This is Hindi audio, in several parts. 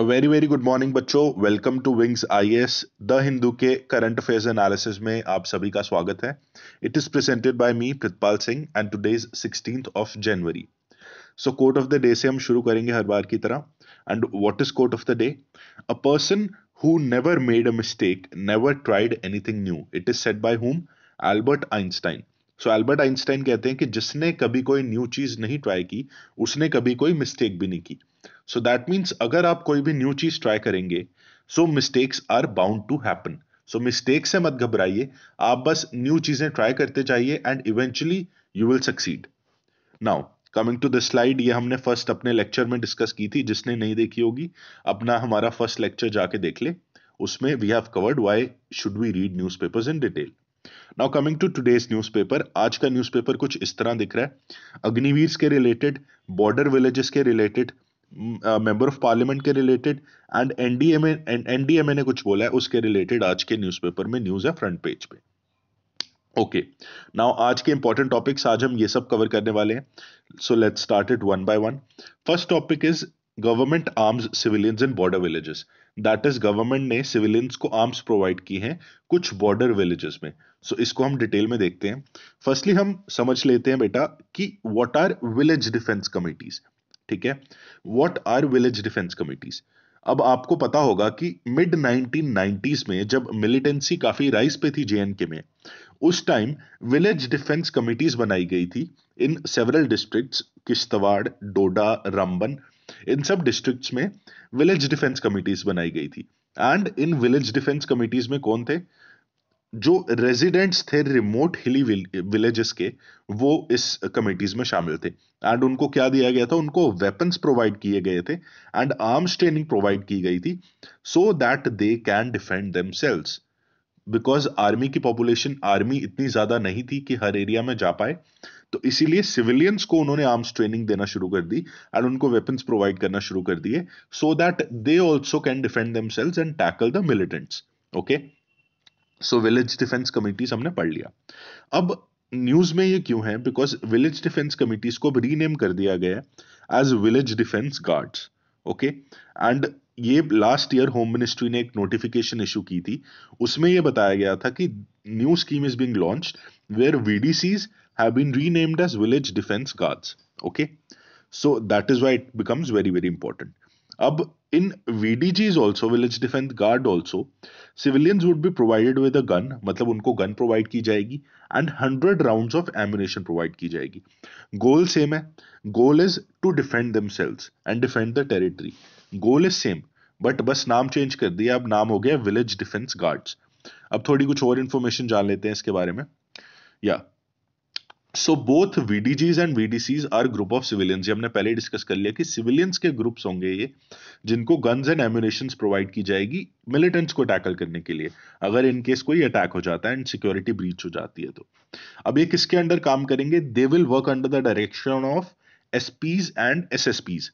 वेरी वेरी गुड मॉर्निंग बच्चों। Welcome to Wings IAS the Hindu के करंट अफेयर्स एनालिसिस में आप सभी का स्वागत है। It is presented by me Pritpal Singh and today is 16th of January. So quote of the day से हम शुरू करेंगे हर बार की तरह। And what is quote of the day? A person who never made a mistake never tried anything new. It is said by whom? Albert Einstein. So Albert Einstein कहते हैं कि जिसने कभी कोई न्यू चीज नहीं ट्राई की उसने कभी कोई मिस्टेक भी नहीं की। सो दैट मीन्स अगर आप कोई भी न्यू चीज ट्राई करेंगे so mistakes are bound to happen. So mistake से मत घबराइए, आप बस न्यू चीजें ट्राई करते जाइए and eventually you will succeed. Now coming to the slide, ये हमने फर्स्ट अपने लेक्चर में डिस्कस की थी। जिसने नहीं देखी होगी अपना हमारा फर्स्ट लेक्चर जाके देख ले। उसमें we have covered why should we read newspapers in detail. Now coming to today's newspaper, आज का न्यूज़पेपर कुछ इस तरह दिख रहा है। अग्निवीर के रिलेटेड, बॉर्डर विलेजेस के रिलेटेड, मेंबर ऑफ पार्लियामेंट के रिलेटेड एंड एनडीएमए ने कुछ बोला है उसके रिलेटेड आज के न्यूज़पेपर में न्यूज़ है फ्रंट पेज पे। ओके, नाउ आज के इंपॉर्टेंट टॉपिक्स आज हम ये सब कवर करने वाले हैं। So let's start it one by one. First topic is government arms civilians in border villages. That is government ने सिविलियंस को आर्म्स प्रोवाइड की हैं कुछ बॉर्डर विलेजेस में। सो इसको हम डिटेल में देखते हैं। फर्स्टली हम समझ लेते हैं बेटा कि what are village defence committees. ठीक है, what are village defence committees. अब आपको पता होगा कि मिड 1990s में जब मिलिटेंसी काफी राइज पे थी जेएनके में, उस टाइम विलेज डिफेंस कमिटीज बनाई गई थी इन सेवरल डिस्ट्रिक्ट्स, किश्तवाड़, डोडा, रामबन। इन सब डिस्ट्रिक्ट्स में विलेज डिफेंस कमिटीज बनाई गई थी। And in village defence committees में कौन थे? जो रेजिडेंट्स थे रिमोट हिली विलेजेस के, वो इस कमिटीज में शामिल थे। एंड उनको क्या दिया गया था? उनको वेपन्स प्रोवाइड किए गए थे एंड आर्म्स ट्रेनिंग प्रोवाइड की गई थी सो that they can defend themselves. Because army की पॉपुलेशन, आर्मी इतनी ज्यादा नहीं थी कि हर एरिया में जा पाए, तो इसीलिए सिविलियंस को उन्होंने आर्म्स ट्रेनिंग देना शुरू कर दी एंड उनको वेपन्स प्रोवाइड करना शुरू कर दिए सो that they also can defend themselves and tackle the militants. Okay, so village defence committees हमने पढ़ लिया। अब न्यूज में ये क्यों है? बिकॉज विलेज डिफेंस कमिटीज को अब रीनेम कर दिया गया है as village defence guards. Okay, and ये लास्ट ईयर होम मिनिस्ट्री ने एक नोटिफिकेशन इशू की थी। उसमें ये बताया गया था कि new scheme is being launched where VDCs have been renamed as village defence guards. Okay, so that is why it becomes very very important. अब in VDGs also, village defense guard also, civilians would be provided with a gun, मतलब उनको गन प्रोवाइड की जाएगी and 100 rounds of ammunition provide की जाएगी। गोल सेम है, goal is to defend themselves and defend the territory. Goal is same, but बस नाम चेंज कर दिया, अब नाम हो गया विलेज डिफेंस गार्ड्स। अब थोड़ी कुछ और इन्फॉर्मेशन जान लेते हैं इसके बारे में। या so both VDGs and VDCs are group of civilians. ये हमने पहले ही डिस्कस कर लिया कि सिविलियंस के ग्रुप्स होंगे ये, जिनको गन्स एंड एम्यूनेशंस प्रोवाइड की जाएगी मिलिटेंट्स को टैकल करने के लिए अगर इन केस कोई अटैक हो जाता है एंड सिक्योरिटी ब्रीच हो जाती है तो। अब ये किसके अंडर काम करेंगे? They will work under the direction of SPs and SSPs.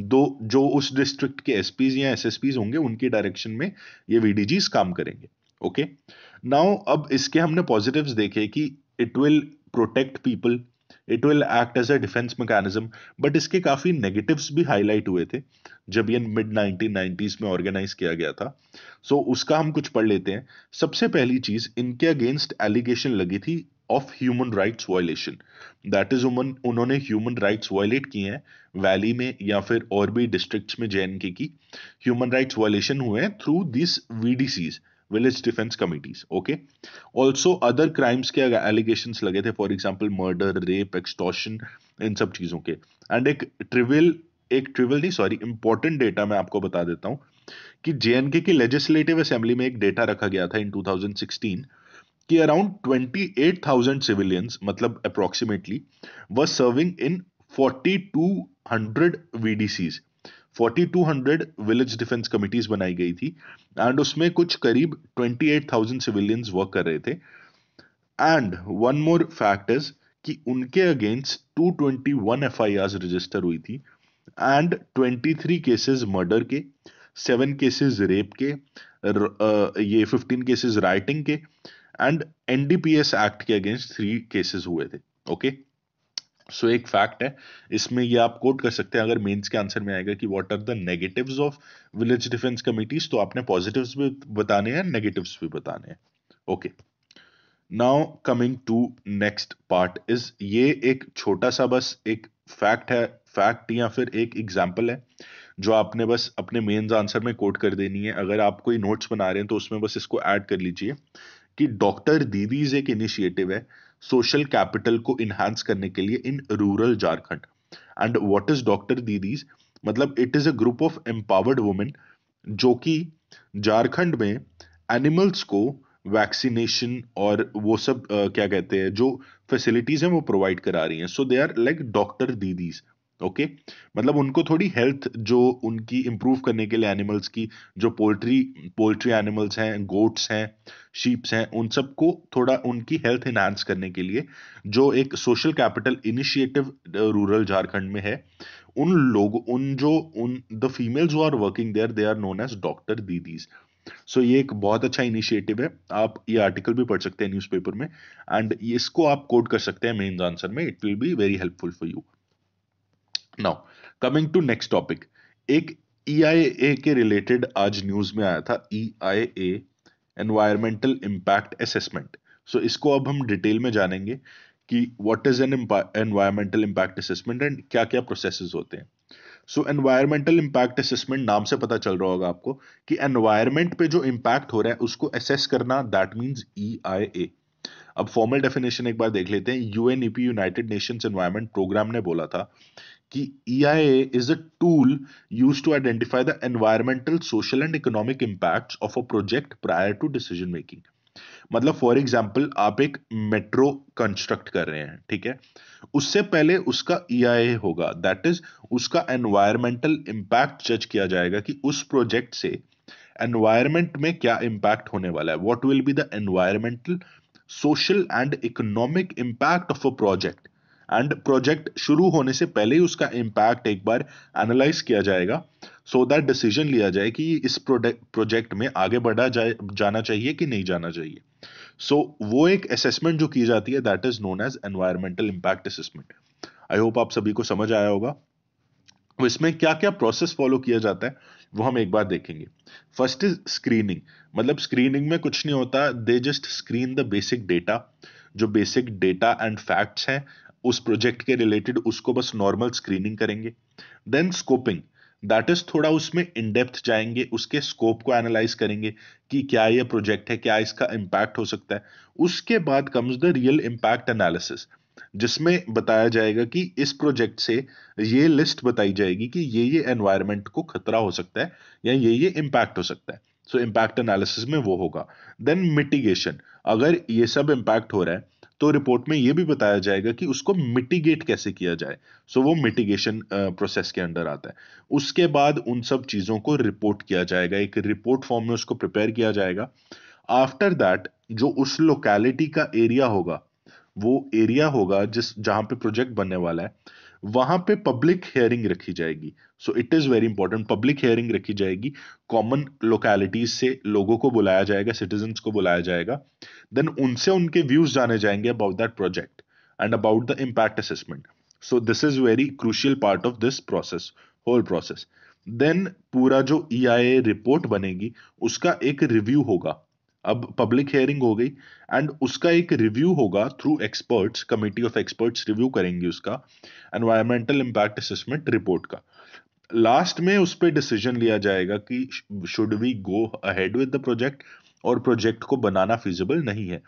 दो जो उस डिस्ट्रिक्ट के एसपीज या एसएसपीज होंगे उनकी डायरेक्शन में ये वीडीजीज काम करेंगे। ओके, नाउ अब इसके हमने पॉजिटिव्स देखे कि it will protect people, it will act as a defence mechanism. But इसके काफी नेगेटिव्स भी हाईलाइट हुए थे जब ये मिड 1990s में ऑर्गेनाइज किया गया था। सो उसका हम कुछ पढ़ लेते हैं। सबसे पहली चीज, इनके अगेंस्ट एलिगेशन लगी थी of human rights violation. That is उन्होंने ह्यूमन राइट्स वायलेट किए हैं वैली में या फिर और भी डिस्ट्रिक्ट्स में जेएनके की ह्यूमन राइट्स वायलेशन हुए हैं through this VDCs, village defence committees. Okay, also other crimes के एलिगेशंस लगे थे, for example murder, rape, extortion, इन सब चीजों के। एंड एक ट्रिवियल नहीं, सॉरी, इंपॉर्टेंट डेटा मैं आपको बता देता हूं कि जेएनके की लेजिस्लेटिव असेंबली में एक डेटा रखा गया था इन 2016 कि अराउंड 28,000 सिविलियंस, मतलब approximately, were serving in 4200 वीडीसीज। 4200 village defence committees बनाई गई थी एंड उसमें कुछ करीब 28,000 सिविलियंस वर्क कर रहे थे। And one more fact is कि उनके अगेंस्ट 221 एफआईआर रजिस्टर हुई थी एंड 23 केसेस मर्डर के, 7 केसेस रेप के, ये 15 केसेस राइटिंग के एंड एनडीपीएस एक्ट के अगेंस्ट 3 केसेस हुए थे। ओके, सो एक फैक्ट है, इसमें ये आप कोट कर सकते हैं, अगर मेंस के आंसर में आएगा कि what are the negatives of village defence committees, तो आपने पॉजिटिव्स भी बताने हैं, नेगेटिव्स भी बताने हैं। Okay, now coming to next part is, ये एक छोटा सा बस एक फैक्ट है, फैक्ट या फिर एक एग्जाम्पल है जो आपने बस अपने मेंस आंसर में कोट कर देनी है। अगर आप कोई नोट्स बना रहे हैं तो उसमें बस इसको ऐड कर लीजिए कि डॉक्टर दीदीज एक इनिशिएटिव है सोशल कैपिटल को इनहांस करने के लिए in rural Jharkhand. And what is doctor didis, मतलब it is a group of empowered women जो कि झारखंड में एनिमल्स को वैक्सीनेशन और वो सब क्या कहते हैं जो फैसिलिटीज हैं वो प्रोवाइड करा रही हैं। So they are like doctor didis. Okay, मतलब उनको थोड़ी हेल्थ जो उनकी इंप्रूव करने के लिए एनिमल्स की, जो पोल्ट्री पोल्ट्री एनिमल्स हैं, गोट्स हैं, शीप्स हैं, उन सबको थोड़ा उनकी हेल्थ इनहांस करने के लिए जो एक social capital initiative rural Jharkhand में है, उन लोग उन जो उन the females who are working there, they are known as doctor didis. So ये एक बहुत अच्छा इनिशिएटिव है, आप ये आर्टिकल भी पढ़ सकते हैं न्यूज़पेपर में, एंड इसको आप कोड कर सकते हैं मेंस आंसर में, it will be very helpful for you. Now coming to next topic, एक ईआईए के रिलेटेड आज न्यूज में आया था, EIA environmental impact assessment. So इसको अब हम डिटेल में जानेंगे कि what is an environmental impact assessment and क्या क्या प्रोसेसेस होते हैं। सो एनवायरमेंटल इम्पैक्ट असेसमेंट, नाम से पता चल रहा होगा आपको कि एनवायरमेंट पे जो इम्पैक्ट हो रहा है उसको असेस करना, दैट मींस ईआईए। अब फॉर्मल डेफिनेशन एक बार देख लेते हैं। UNEP, United Nations Environment Programme ने बोला था कि EIA is a tool used to identify the environmental, social and economic impacts of a project prior to decision making। मतलब फॉर एग्जाम्पल आप एक मेट्रो कंस्ट्रक्ट कर रहे हैं, ठीक है, उससे पहले उसका EIA होगा, दैट इज उसका एनवायरमेंटल इम्पैक्ट जज किया जाएगा कि उस प्रोजेक्ट से एनवायरमेंट में क्या इम्पैक्ट होने वाला है, what will be the environmental, social and economic impact of a project. And project शुरू होने से पहले ही उसका इम्पैक्ट एक बार एनालाइज किया जाएगा, सो दैट डिसीजन लिया जाए कि इस प्रोजेक्ट में आगे बढ़ा जाए, जाना चाहिए कि नहीं जाना चाहिए। सो वो एक असेसमेंट जो की जाती है, that is known as environmental impact assessment. I hope आप सभी को समझ आया होगा। वो इसमें क्या क्या प्रोसेस फॉलो किया जाता है वो हम एक बार देखेंगे। First is screening. मतलब स्क्रीनिंग में कुछ नहीं होता, they just screen the basic data, जो बेसिक डेटा एंड फैक्ट्स हैं उस प्रोजेक्ट के रिलेटेड, उसको बस नॉर्मल स्क्रीनिंग करेंगे। देन स्कोपिंग, दैट इज थोड़ा उसमें इन डेप्थ जाएंगे, उसके स्कोप को एनालाइज करेंगे कि क्या ये प्रोजेक्ट है, क्या इसका इम्पैक्ट हो सकता है। उसके बाद comes the real impact analysis, जिसमें बताया जाएगा कि इस प्रोजेक्ट से ये लिस्ट बताई जाएगी कि ये एनवायरनमेंट को खतरा हो सकता है या ये इम्पैक्ट हो सकता है। सो इम्पैक्ट एनालिसिस में वो होगा। देन मिटिगेशन, अगर ये सब इम्पैक्ट हो रहा है तो रिपोर्ट में ये भी बताया जाएगा कि उसको मिटिगेट कैसे किया जाए। सो वो मिटिगेशन प्रोसेस के अंडर आता है। उसके बाद उन सब चीजों को रिपोर्ट किया जाएगा, एक रिपोर्ट फॉर्म में उसको प्रिपेयर किया जाएगा। आफ्टर दैट जो उस लोकेलिटी का एरिया होगा, वो एरिया होगा जिस जहां पे प्रोजेक्ट बनने वाला है, वहां पे पब्लिक हियरिंग रखी जाएगी। सो it is very important, public hearing रखी जाएगी। कॉमन लोकेलिटीज से लोगों को बुलाया जाएगा, सिटीजन्स को बुलाया जाएगा। देन उनसे उनके व्यूज जाने जाएंगे about that project and about the impact assessment. So this is very crucial part of this process, whole process. Then पूरा जो EIA रिपोर्ट बनेगी उसका एक रिव्यू होगा। अब पब्लिक हियरिंग हो गई एंड उसका एक रिव्यू होगा through experts, committee of experts review करेंगे उसका एनवायरमेंटल इम्पैक्ट असेसमेंट रिपोर्ट का। लास्ट में उस पर डिसीजन लिया जाएगा कि should we go ahead with the project और प्रोजेक्ट को बनाना फिजिबल नहीं है।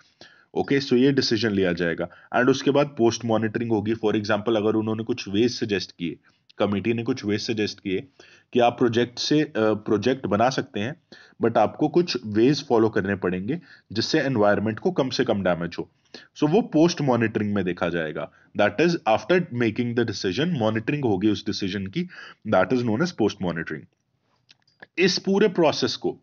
ओके, सो ये डिसीजन लिया जाएगा एंड उसके बाद पोस्ट मॉनिटरिंग होगी। फॉर एग्जांपल अगर उन्होंने कुछ वेज सजेस्ट किए, कमिटी ने कुछ वेज सजेस्ट किए कि आप प्रोजेक्ट से प्रोजेक्ट बना सकते हैं, बट आपको कुछ वेज फॉलो करने पड़ेंगे जिससे एनवायरनमेंट को कम से कम डैमेज हो। सो वो पोस्ट मॉनिटरिंग में देखा जाएगा, that is after making the decision monitoring होगी उस डिसीजन की, that is known as post monitoring. इस पूरे प्रोसेस को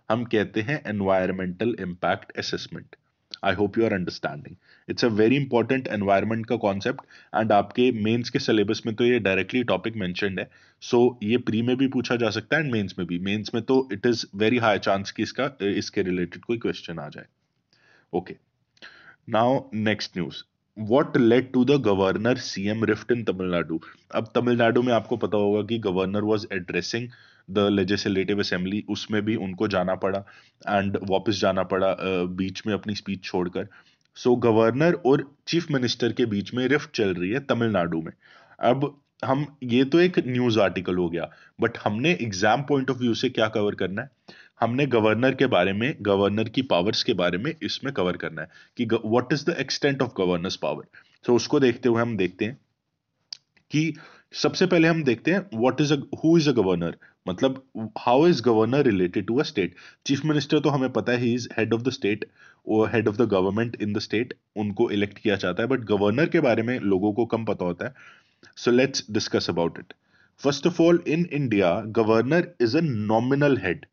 हम कहते हैं environmental impact assessment. I hope you are understanding, it's a very important environment का कॉन्सेप्ट एंड आपके मेंस के सिलेबस में तो ये डायरेक्टली टॉपिक मेंशन्ड है। सो ये प्री में भी पूछा जा सकता है एंड मेंस में भी। मेंस में तो it is very high chance कि इसके रिलेटेड कोई क्वेश्चन आ जाए। Okay, now next news. What led to the governor CM rift in Tamil Nadu. अब तमिलनाडु में आपको पता होगा कि governor was addressing the legislative assembly, उसमें भी उनको जाना पड़ा एंड वापस जाना पड़ा बीच में अपनी स्पीच छोड़कर। सो गवर्नर और चीफ मिनिस्टर के बीच में रिफ्ट चल रही है तमिलनाडु में। अब हम, ये तो एक न्यूज आर्टिकल हो गया, बट हमने एग्जाम पॉइंट ऑफ व्यू से क्या कवर करना है, हमने गवर्नर के बारे में, गवर्नर की पावर्स के बारे में इसमें कवर करना है कि what is the extent of governors power. तो उसको देखते हुए हम देखते हैं कि सबसे पहले हम देखते हैं what is who is a governor, मतलब how is governor related to a state. Chief minister तो हमें पता है he is head of the state और head of the government in the state, उनको इलेक्ट किया जाता है, बट गवर्नर के बारे में लोगों को कम पता होता है। So let's discuss about it. First of all, in India governor is a nominal head,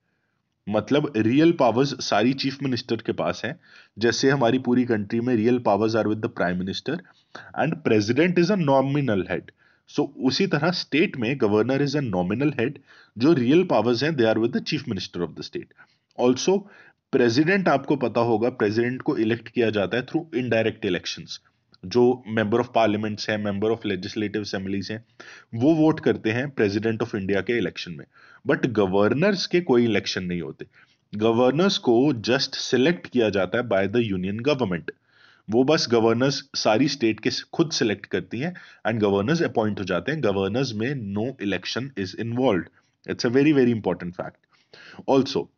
मतलब रियल पावर्स सारी चीफ मिनिस्टर के पास है। जैसे हमारी पूरी कंट्री में real powers are with the prime minister and president is a nominal head. So उसी तरह स्टेट में governor is a nominal head, जो रियल पावर्स हैं they are with the chief minister of the state. Also president, आपको पता होगा प्रेसिडेंट को इलेक्ट किया जाता है थ्रू इनडायरेक्ट इलेक्शंस। जो मेंबर ऑफ पार्लियामेंट्स हैं, मेंबर ऑफ लेजिस्लेटिव असेंबलीज हैं, वो वोट करते हैं प्रेसिडेंट ऑफ इंडिया के इलेक्शन में। बट गवर्नर्स के कोई इलेक्शन नहीं होते। गवर्नर्स को जस्ट सिलेक्ट किया जाता है बाय द यूनियन गवर्नमेंट। वो बस गवर्नर्स सारी स्टेट के खुद सिलेक्ट करती हैं एंड गवर्नर्स अपॉइंट हो जाते हैं। गवर्नर्स में no election is involve. It's a very very important fact. Also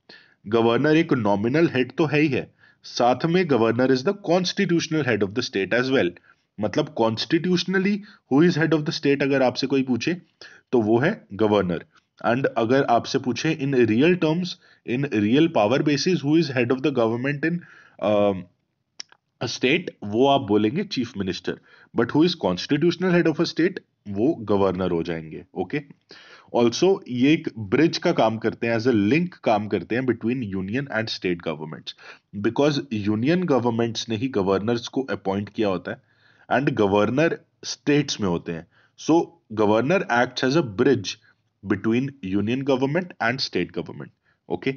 governor एक नॉमिनल हेड तो है ही है, साथ में governor is the constitutional head of the state as well. मतलब constitutionally who is head of the state अगर आपसे कोई पूछे तो वो है गवर्नर। एंड अगर आपसे पूछे in real terms, in real power basis, who is head of the government in state, वो आप बोलेंगे chief minister. But who is constitutional head of a state, वो गवर्नर हो जाएंगे। ओके। ऑल्सो ये एक ब्रिज का काम करते हैं, एज अ लिंक काम करते हैं between union and state governments, because union governments ने ही गवर्नर्स को अपॉइंट किया होता है एंड गवर्नर स्टेट्स में होते हैं। So governor acts as a bridge between union government and state government. Okay.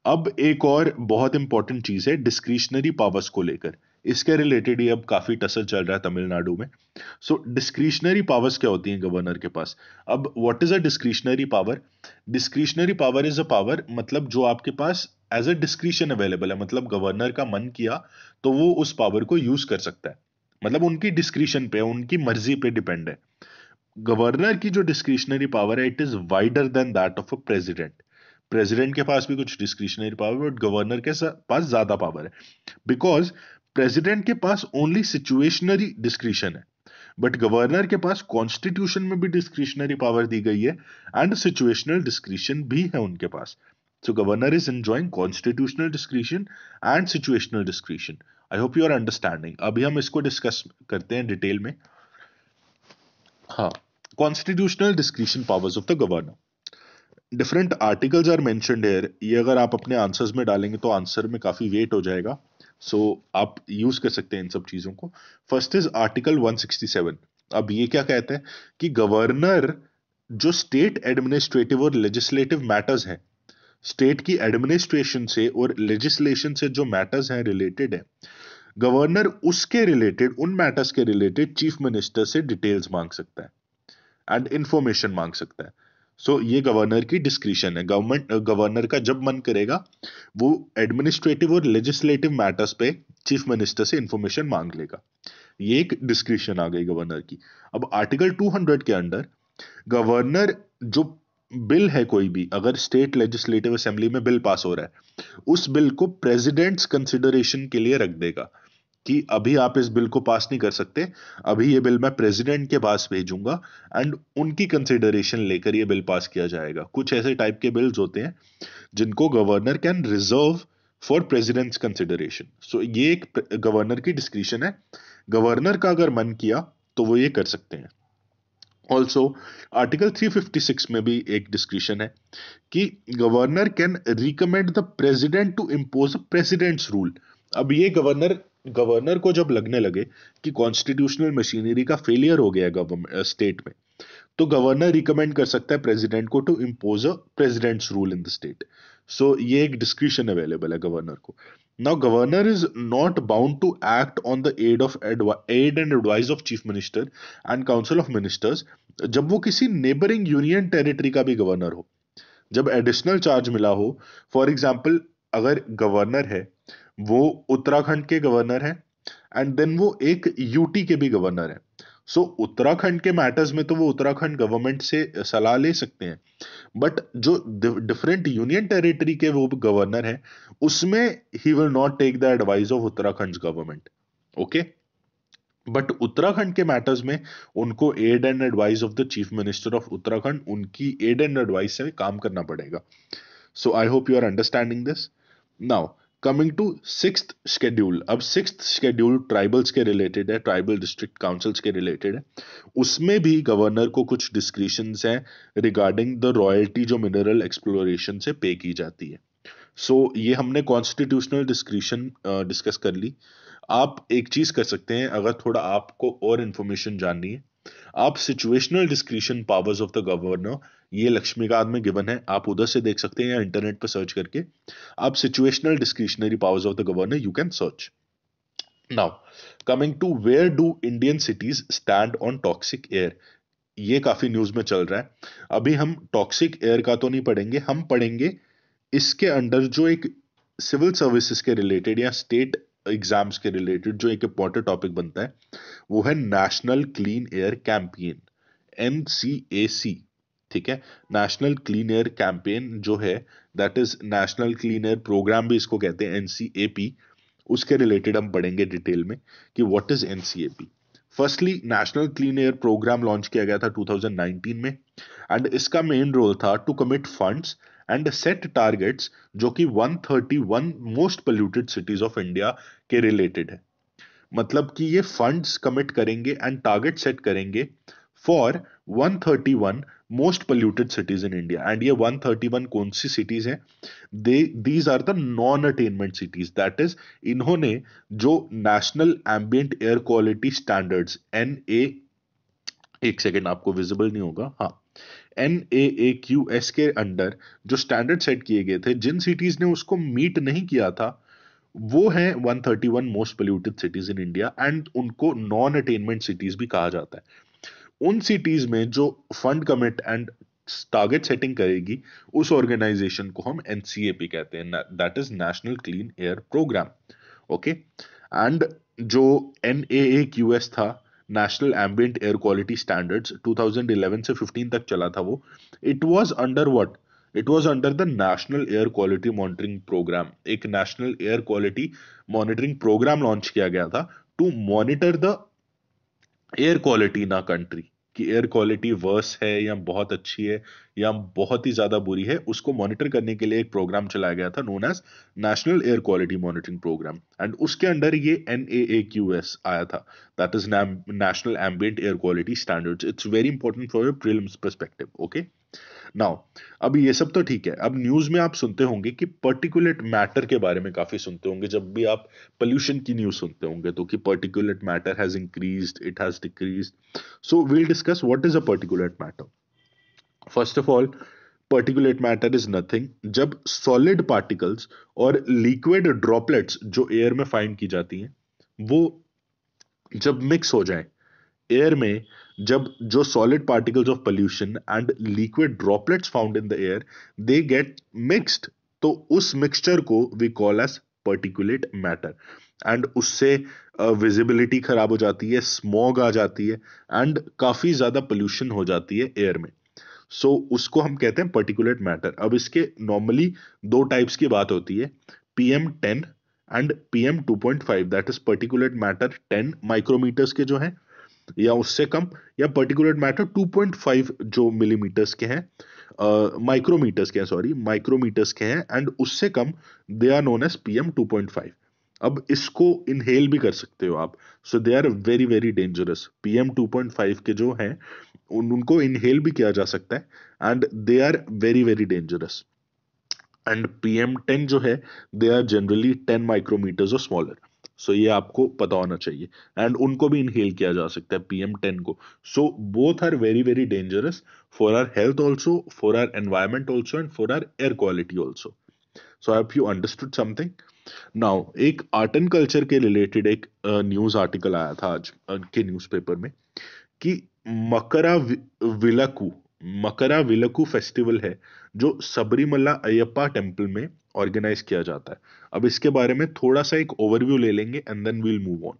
अब एक और बहुत इंपॉर्टेंट चीज है डिस्क्रिशनरी पावर्स को लेकर, इसके रिलेटेड ही अब काफी टसल चल रहा है तमिलनाडु में। सो डिस्क्रिशनरी पावर्स क्या होती हैं गवर्नर के पास। अब what is a discretionary power. Discretionary power is a power, मतलब जो आपके पास एज अ डिस्क्रिशन अवेलेबल है, मतलब गवर्नर का मन किया तो वो उस पावर को यूज कर सकता है। मतलब उनकी डिस्क्रिशन पे, उनकी मर्जी पे डिपेंड है। गवर्नर की जो डिस्क्रिशनरी पावर है it is wider than that of a president. President के पास भी कुछ डिस्क्रिशनरी पावर, बट गवर्नर के पास ज्यादा पावर है, बिकॉज प्रेसिडेंट के पास ओनली सिचुएशनरी डिस्क्रिशन है, बट गवर्नर के पास कॉन्स्टिट्यूशन में भी डिस्क्रिशनरी पावर दी गई है एंड सिचुएशनल डिस्क्रिशन भी है उनके पास। So governor is enjoying constitutional discretion and situational discretion. I hope you are understanding. अभी हम इसको डिस्कस करते हैं डिटेल में। हाँ, constitutional discretion powers of the governor, different articles are mentioned here. ये अगर आप अपने आंसर्स में डालेंगे तो आंसर में काफी वेट हो जाएगा, सो आप यूज कर सकते हैं इन सब चीजों को। First is article 167। अब ये क्या कहते हैं कि गवर्नर जो स्टेट एडमिनिस्ट्रेटिव और लेजिस्लेटिव मैटर्स हैं, स्टेट की एडमिनिस्ट्रेशन से और लेजिस्लेशन से जो मैटर्स हैं रिलेटेड है, गवर्नर उसके रिलेटेड, उन मैटर्स के रिलेटेड चीफ मिनिस्टर से डिटेल्स मांग सकता है एंड इंफॉर्मेशन मांग सकता है। सो ये गवर्नर की डिस्क्रिशन है। गवर्नर का जब मन करेगा वो एडमिनिस्ट्रेटिव और लेजिस्लेटिव मैटर्स पे चीफ मिनिस्टर से इंफॉर्मेशन मांग लेगा। ये एक डिस्क्रिशन आ गई गवर्नर की। अब आर्टिकल 200 के अंडर गवर्नर जो बिल है, कोई भी अगर स्टेट लेजिस्लेटिव असेंबली में बिल पास हो रहा है, उस बिल को प्रेसिडेंट्स कंसिडरेशन के लिए रख देगा कि अभी आप इस बिल को पास नहीं कर सकते, अभी ये बिल मैं प्रेसिडेंट के पास भेजूंगा एंड उनकी कंसिडरेशन लेकर ये बिल पास किया जाएगा। कुछ ऐसे टाइप के बिल्स होते हैं जिनको governor can reserve for president's consideration. So ये एक गवर्नर की डिस्क्रिशन है। गवर्नर का अगर मन किया तो वो ये कर सकते हैं। ऑल्सो आर्टिकल 356 में भी एक डिस्क्रिशन है कि governor can recommend the president to impose a president's rule. अब ये गवर्नर गवर्नर को जब लगने लगे कि कॉन्स्टिट्यूशनल मशीनरी का फेलियर हो गया गवर्नमेंट स्टेट में, तो गवर्नर रिकमेंड कर सकता है प्रेसिडेंट को to impose a president's rule in the state. So ये एक डिस्क्रिशन अवेलेबल है गवर्नर को। Now, governor is not bound to act on the aid and advice of chief minister and council of ministers जब वो किसी नेबरिंग यूनियन टेरिटरी का भी गवर्नर हो, जब एडिशनल चार्ज मिला हो। फॉर एग्जाम्पल, अगर गवर्नर है, वो उत्तराखंड के गवर्नर है एंड देन वो एक यूटी के भी गवर्नर है। सो उत्तराखंड के मैटर्स में तो वो उत्तराखंड गवर्नमेंट से सलाह ले सकते हैं, बट जो डिफरेंट यूनियन टेरिटरी के वो गवर्नर है, उसमें he will not take the advice of Uttarakhand government. Okay, but Uttarakhand के मैटर्स में उनको aid and advice of the chief minister of Uttarakhand, उनकी एड एंड एडवाइस से काम करना पड़ेगा। So I hope you are understanding this. Now coming to sixth schedule. अब सिक्स्थ शेड्यूल ट्राइबल्स के रिलेटेड है, ट्राइबल डिस्ट्रिक्ट काउंसिल्स के रिलेटेड है। उसमें भी गवर्नर को कुछ डिस्क्रिशंस हैं रिगार्डिंग द रॉयल्टी जो मिनरल एक्सप्लोरेशन से पे की जाती है। सो ये हमने कॉन्स्टिट्यूशनल डिस्क्रिशन डिस्कस कर ली। आप एक चीज कर सकते हैं, अगर थोड़ा आपको और इंफॉर्मेशन जाननी है, आप situational discretion powers of the governor, ये लक्ष्मीकांत में गिवन है, आप उधर से देख सकते हैं या इंटरनेट पर सर्च करके आप situational discretionary powers of the governor you can search. Now coming to where do Indian cities stand on toxic air, ये काफी न्यूज में चल रहा है। अभी हम टॉक्सिक एयर का तो नहीं पढ़ेंगे, हम पढ़ेंगे इसके अंडर जो एक सिविल सर्विसेज के रिलेटेड या स्टेट एग्जाम्स के रिलेटेड जो एक इंपॉर्टेंट टॉपिक बनता है, वो है national clean air campaign, NCAC। ठीक है, नेशनल क्लीन एयर कैंपेन जो है, that is national clean air programme भी इसको कहते हैं, NCAP। उसके रिलेटेड हम पढ़ेंगे डिटेल में कि what is NCAP। Firstly, national clean air programme launch किया गया था 2019 में, एंड इसका मेन रोल था to commit funds and set targets जो कि 131 most polluted cities of India के रिलेटेड है। मतलब कि ये फंड्स कमिट करेंगे एंड टारगेट सेट करेंगे for 131 most polluted cities in India. And ये 131 कौन सी सिटीज हैं? They these are the non attainment cities, that is इन्होंने जो national ambient air quality standards NA, एक सेकेंड आपको विजिबल नहीं होगा, हाँ, NAAQS के अंडर जो स्टैंडर्ड सेट किए गए थे, जिन सिटीज ने उसको मीट नहीं किया था, वो है 131 most polluted cities in India, and उनको नॉन अटेनमेंट सिटीज भी कहा जाता है। उन सिटीज में जो fund commit and target setting करेगी, उस ऑर्गेनाइजेशन को हम NCAP कहते हैं, that is national clean air programme. Okay, and जो NAAQS था, national ambient air quality standards, 2011 से 15 तक चला था वो। It was under what? It was under the national air quality monitoring programme. एक national air quality monitoring programme launch किया गया था to monitor the air quality in a country, कि एयर क्वालिटी वर्स है या बहुत अच्छी है या बहुत ही ज्यादा बुरी है, उसको मॉनिटर करने के लिए एक प्रोग्राम चलाया गया था known as national air quality monitoring programme, and उसके अंडर ये NAAQS आया था, that is national ambient air quality standards. It's very important for your prelims perspective. Okay, now अब ये सब तो ठीक है। अब न्यूज में आप सुनते होंगे कि पर्टिकुलेट मैटर के बारे में काफी सुनते होंगे, जब भी आप पोल्यूशन की न्यूज सुनते होंगे तो, कि particulate matter has increased, it has decreased. So we'll discuss what is a particulate matter. First of all, particulate matter is nothing जब सॉलिड पार्टिकल्स और लिक्विड ड्रॉपलेट्स जो एयर में फाइंड की जाती हैं, वो जब मिक्स हो जाए एयर में, जब जो solid particles of pollution and liquid droplets found in the air they get mixed, तो उस मिक्सचर को we call as particulate matter. And उससे विजिबिलिटी खराब हो जाती है, स्मॉग आ जाती है, एंड काफी ज्यादा पोल्यूशन हो जाती है एयर में। सो उसको हम कहते हैं पर्टिकुलेट मैटर। अब इसके नॉर्मली दो टाइप्स की बात होती है, PM10 and PM2.5, that is particulate matter 10 micrometres के जो है या उससे कम, या पर्टिकुलेट मैटर 2.5 जो मिलीमीटर्स के हैं, माइक्रोमीटर्स के हैं, सॉरी माइक्रोमीटर्स के हैं, एंड उससे कम, they are known as PM2.5। अब इसको इनहेल भी कर सकते हो आप, so they are very very dangerous. PM2.5 के जो हैं उनको इनहेल भी किया जा सकता है, and they are very very dangerous. And PM10 जो है, दे आर जनरली 10 माइक्रोमीटर्स और स्मॉलर। सो ये आपको पता होना चाहिए, एंड उनको भी इनहेल किया जा सकता है PM10 को। So both are very very dangerous for our health also, for our environment also, and for our air quality also. So I hope you understood something. Now एक आर्ट एंड कल्चर के रिलेटेड एक न्यूज आर्टिकल आया था आज के न्यूज़पेपर में कि मकरा विलकू मकरा विलकू फेस्टिवल है जो सबरीमला अयप्पा टेम्पल में ऑर्गेनाइज किया जाता है। अब इसके बारे में थोड़ा सा एक ओवरव्यू ले लेंगे and then we'll move on.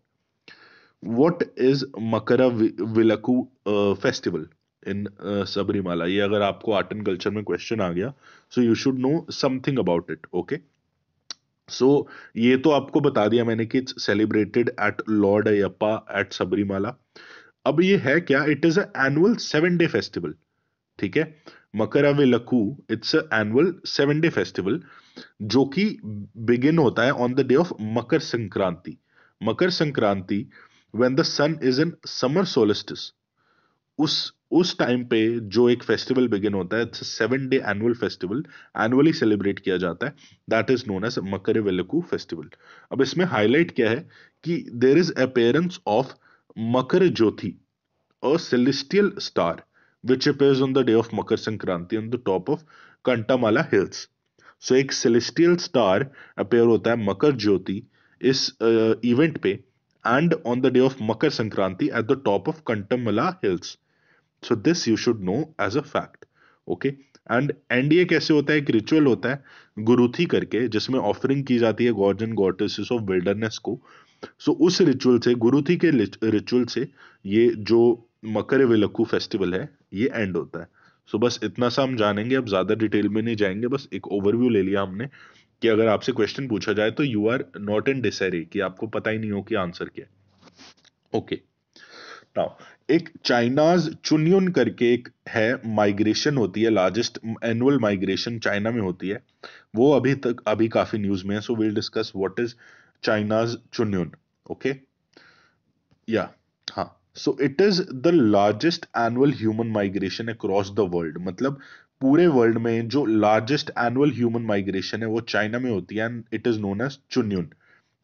What is Makara Vilakku festival in Sabarimala? ये अगर आपको आर्ट एंड कल्चर में क्वेश्चन आ गया, so you should know something about it. Okay, so ये तो आपको बता दिया मैंने कि it's celebrated at lord Ayyappa at Sabarimala. अब ये है क्या? It is a annual 7 day festival. ठीक है, Makaravilakku it's a annual 7 day festival जो कि बिगिन होता है on the day of Makar Sankranti. Makar Sankranti when the sun is in summer solstice, उस उस टाइम पे जो एक फेस्टिवल बिगिन होता है, it's 7 day annual festival, annually celebrate किया जाता है, that is known as Makaravilakku festival. अब इसमें हाईलाइट क्या है कि there is appearance of Makar Jyoti, a celestial star which appears on the day of Makar Sankranti on the top of Kantamala Hills. So एक celestial star appear होता है मकर ज्योति इस इवेंट पे and on the day of Makar Sankranti at the top of Kantamala Hills. So this you should know as a fact. Okay. And ये कैसे होता है? एक रिचुअल होता है गुरुथी करके जिसमें ऑफरिंग की जाती है gods and goddesses of wilderness को। सो उस रिचुअल से, गुरुथी के रिचुअल से, ये जो मकर विलक्कू फेस्टिवल है ये एंड होता है। सो बस इतना सा हम जानेंगे, अब ज्यादा डिटेल में नहीं जाएंगे, बस एक ओवरव्यू ले लिया हमने कि अगर आपसे क्वेश्चन पूछा जाए तो यू आर नॉट इन डिसहरी कि आपको पता ही नहीं हो कि आंसर क्या है। ओके, नाउ एक चाइनाज चुन्युन करके एक है, माइग्रेशन होती है, लार्जेस्ट एनुअल माइग्रेशन चाइना में होती है। वो अभी काफी न्यूज में है, so we'll discuss what is China's Chunyun. Okay, या हाँ, so it is the largest annual human migration across the world. मतलब पूरे वर्ल्ड में जो लार्जेस्ट एनुअल ह्यूमन माइग्रेशन है वो चाइना में होती है and it is known as Chunyun.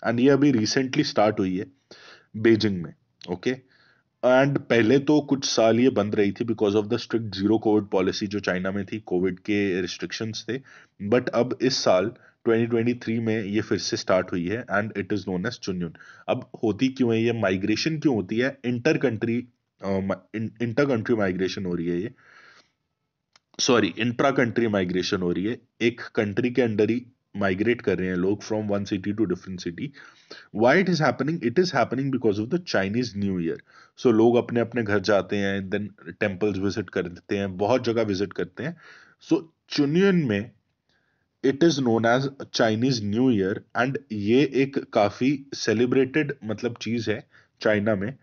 And ये अभी रिसेंटली स्टार्ट हुई है बीजिंग में। ओके, एंड पहले तो कुछ साल ये बंद रही थी because of the strict zero Covid policy जो चाइना में थी, कोविड के रिस्ट्रिक्शंस थे। बट अब इस साल 2023 में ये फिर से स्टार्ट हुई है and it is known as Chunyun. अब होती क्यों है ये माइग्रेशन? क्यों होती है? इंटर कंट्री माइग्रेशन हो रही है ये, सॉरी इंट्रा कंट्री माइग्रेशन हो रही है। एक कंट्री के अंडर ही माइग्रेट कर रहे हैं लोग from one city to different city. Why it is happening? It is happening because of the Chinese new year. So लोग अपने अपने घर जाते हैं, देन टेम्पल्स विजिट करते हैं, बहुत जगह विजिट करते हैं। सो चुनियन में it is known as Chinese new Year and ये एक काफी सेलिब्रेटेड मतलब चीज है चाइना में।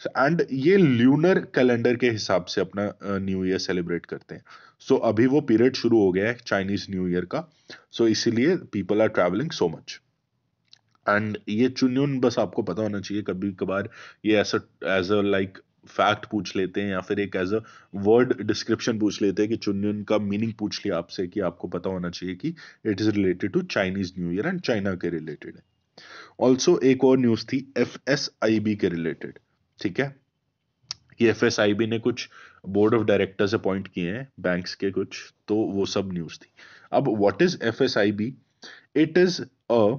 एंड ये ल्यूनर कैलेंडर के हिसाब से अपना न्यू ईयर सेलिब्रेट करते हैं। सो अभी वो पीरियड शुरू हो गया है चाइनीज न्यू ईयर का। सो इसीलिए people are travelling so much. And ये चुन्युन बस आपको पता होना चाहिए। कभी कभार ये ऐसा एज अ लाइक फैक्ट पूछ लेते हैं या फिर एक एज अ वर्ड डिस्क्रिप्शन पूछ लेते हैं कि चुन्युन का मीनिंग पूछ लिया आपसे, कि आपको पता होना चाहिए कि it is related to Chinese new Year and China के रिलेटेड है। ऑल्सो एक और न्यूज थी एफएसआईबी के रिलेटेड। ठीक है, कि एफएसआईबी ने कुछ बोर्ड ऑफ डायरेक्टर्स अपॉइंट किए हैं बैंक्स के कुछ, तो वो सब न्यूज थी। अब what is FSIB? It is a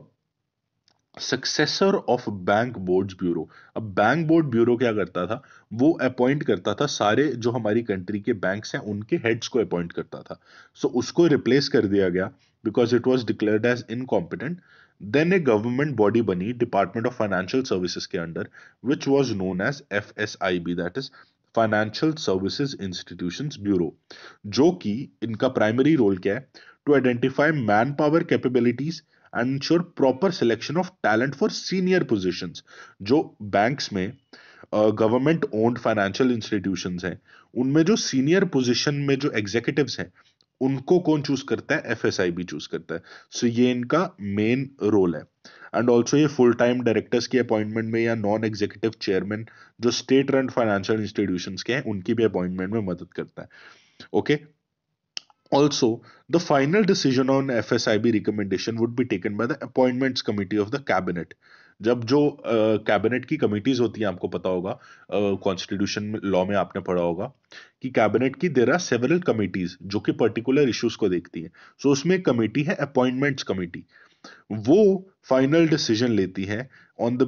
successor of bank boards bureau. अब बैंक बोर्ड ब्यूरो क्या करता था? वो अपॉइंट करता था सारे जो हमारी कंट्री के बैंक्स हैं उनके हेड्स को अपॉइंट करता था। सो उसको रिप्लेस कर दिया गया because it was declared as incompetent. Then a government body बनी डिपार्टमेंट ऑफ फाइनेंशियल सर्विसेज के under, which was known as FSIB, that is financial services institutions bureau. जो कि इनका प्राइमरी रोल क्या है? To identify man power capabilities and ensure proper selection of talent for senior positions. जो बैंक्स में गवर्नमेंट ओन्ड फाइनेंशियल इंस्टीट्यूशंस हैं उनमें जो सीनियर पोजीशन में जो एग्जीक्यूटिव्स हैं उनको कौन चूज करता है? एफएसआईबी चूज करता है। सो ये इनका मेन रोल है। एंड ऑल्सो ये फुल टाइम डायरेक्टर्स की अपॉइंटमेंट में या नॉन एग्जीक्यूटिव चेयरमैन जो स्टेट रन फाइनेंशियल इंस्टीट्यूशंस के हैं उनकी भी अपॉइंटमेंट में मदद करता है। Okay, also, the final decision on FSIB recommendation would be taken by the Appointments Committee of the Cabinet. जब जो कैबिनेट की कमिटीज होती हैं, आपको पता होगा कॉन्स्टिट्यूशन में, लॉ में आपने पढ़ा होगा कि कैबिनेट की देयर आर सेवरल कमिटीज जो कि पर्टिकुलर इश्यूज को देखती हैं। सो उसमें एक कमेटी है अपॉइंटमेंट्स कमेटी। वो फाइनल डिसीजन लेती है on the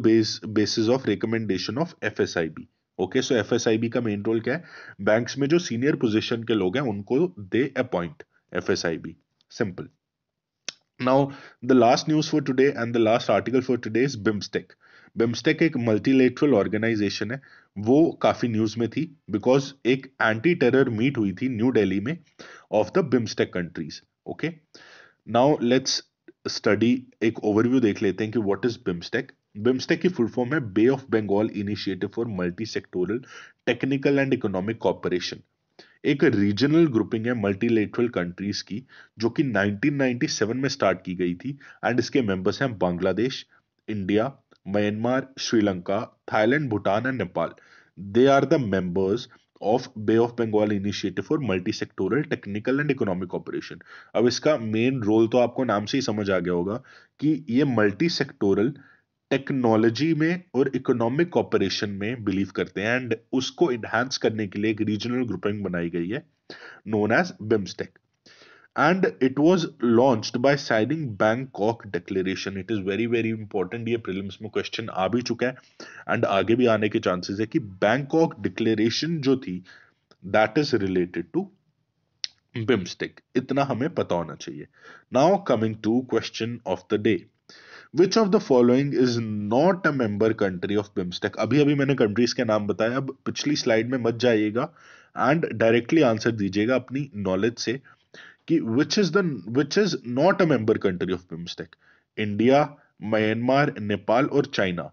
basis of recommendation of FSIB. Okay, so FSIB का मेन रोल क्या है? बैंक्स में जो सीनियर पोजीशन के लोग हैं उनको they appoint FSIB. Simple. Now, the last news for today and the last article for today is BIMSTEC. BIMSTEC एक मल्टीलेटरल ऑर्गेनाइजेशन है, वो काफी न्यूज में थी बिकॉज एक एंटी टेरर मीट हुई थी न्यू दिल्ली में of the BIMSTEC countries. Okay, now let's study, एक ओवरव्यू देख लेते हैं कि व्हाट इज बिम्स्टेक। बिम्स्टेक की फुल फॉर्म है bay of Bengal initiative for multi sectoral technical and economic cooperation. एक रीजनल ग्रुपिंग है मल्टीलेटरल कंट्रीज की, जो कि 1997 में स्टार्ट की गई थी। एंड इसके मेंबर्स हैं Bangladesh, India, Myanmar, Sri Lanka, Thailand, Bhutan and Nepal. They are the members of Bay of Bengal initiative for multi sectoral technical and economic operation. अब इसका मेन रोल तो आपको नाम से ही समझ आ गया होगा कि ये मल्टी सेक्टोरल टेक्नोलॉजी में और इकोनॉमिक कॉपरेशन में बिलीव करते हैं, एंड उसको इनहांस करने के लिए एक रीजनल ग्रुपिंग बनाई गई है known as BIMSTEC, and it was launched by signing Bangkok Declaration. It is very very important, ये प्रीलिम्स में क्वेश्चन आ भी चुका है एंड आगे भी आने के चांसेस है कि बैंकॉक डिक्लेरेशन जो थी that is related to BIMSTEC. इतना हमें पता होना चाहिए। Now coming to question of the day, which of the following is not a member country of BIMSTEC. अभी अभी मैंने कंट्रीज के नाम बताया, अब पिछली स्लाइड में मत जाइएगा एंड डायरेक्टली आंसर दीजिएगा अपनी नॉलेज से कि which is not a member country of BIMSTEC. India, Myanmar, Nepal और China.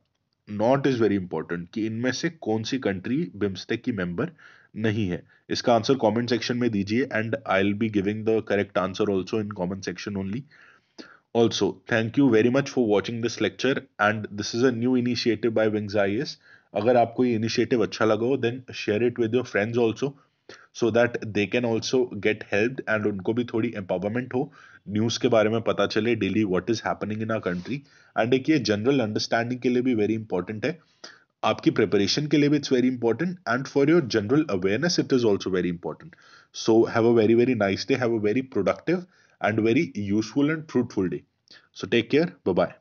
Note is very important कि इनमें से कौन सी कंट्री बिम्स्टेक की मेंबर नहीं है। इसका आंसर कमेंट सेक्शन में दीजिए and I will be giving the correct answer also in comment section only. Also, thank you very much for watching this lecture, and this is a new initiative by Wings IAS. अगर आपको ये इनिशिएटिव अच्छा लगा हो then share it with your friends also, so that they can also get help and उनको भी थोड़ी एम्पावरमेंट हो, न्यूज़ के बारे में पता चले daily what is happening in our country. And एक ये जनरल अंडरस्टैंडिंग के लिए भी वेरी इंपॉर्टेंट है, आपकी प्रिपरेशन के लिए भी it's very important, and for your general awareness it is also very important. So have a very very nice day, have a very productive and very useful and fruitful day. So take care. Bye bye.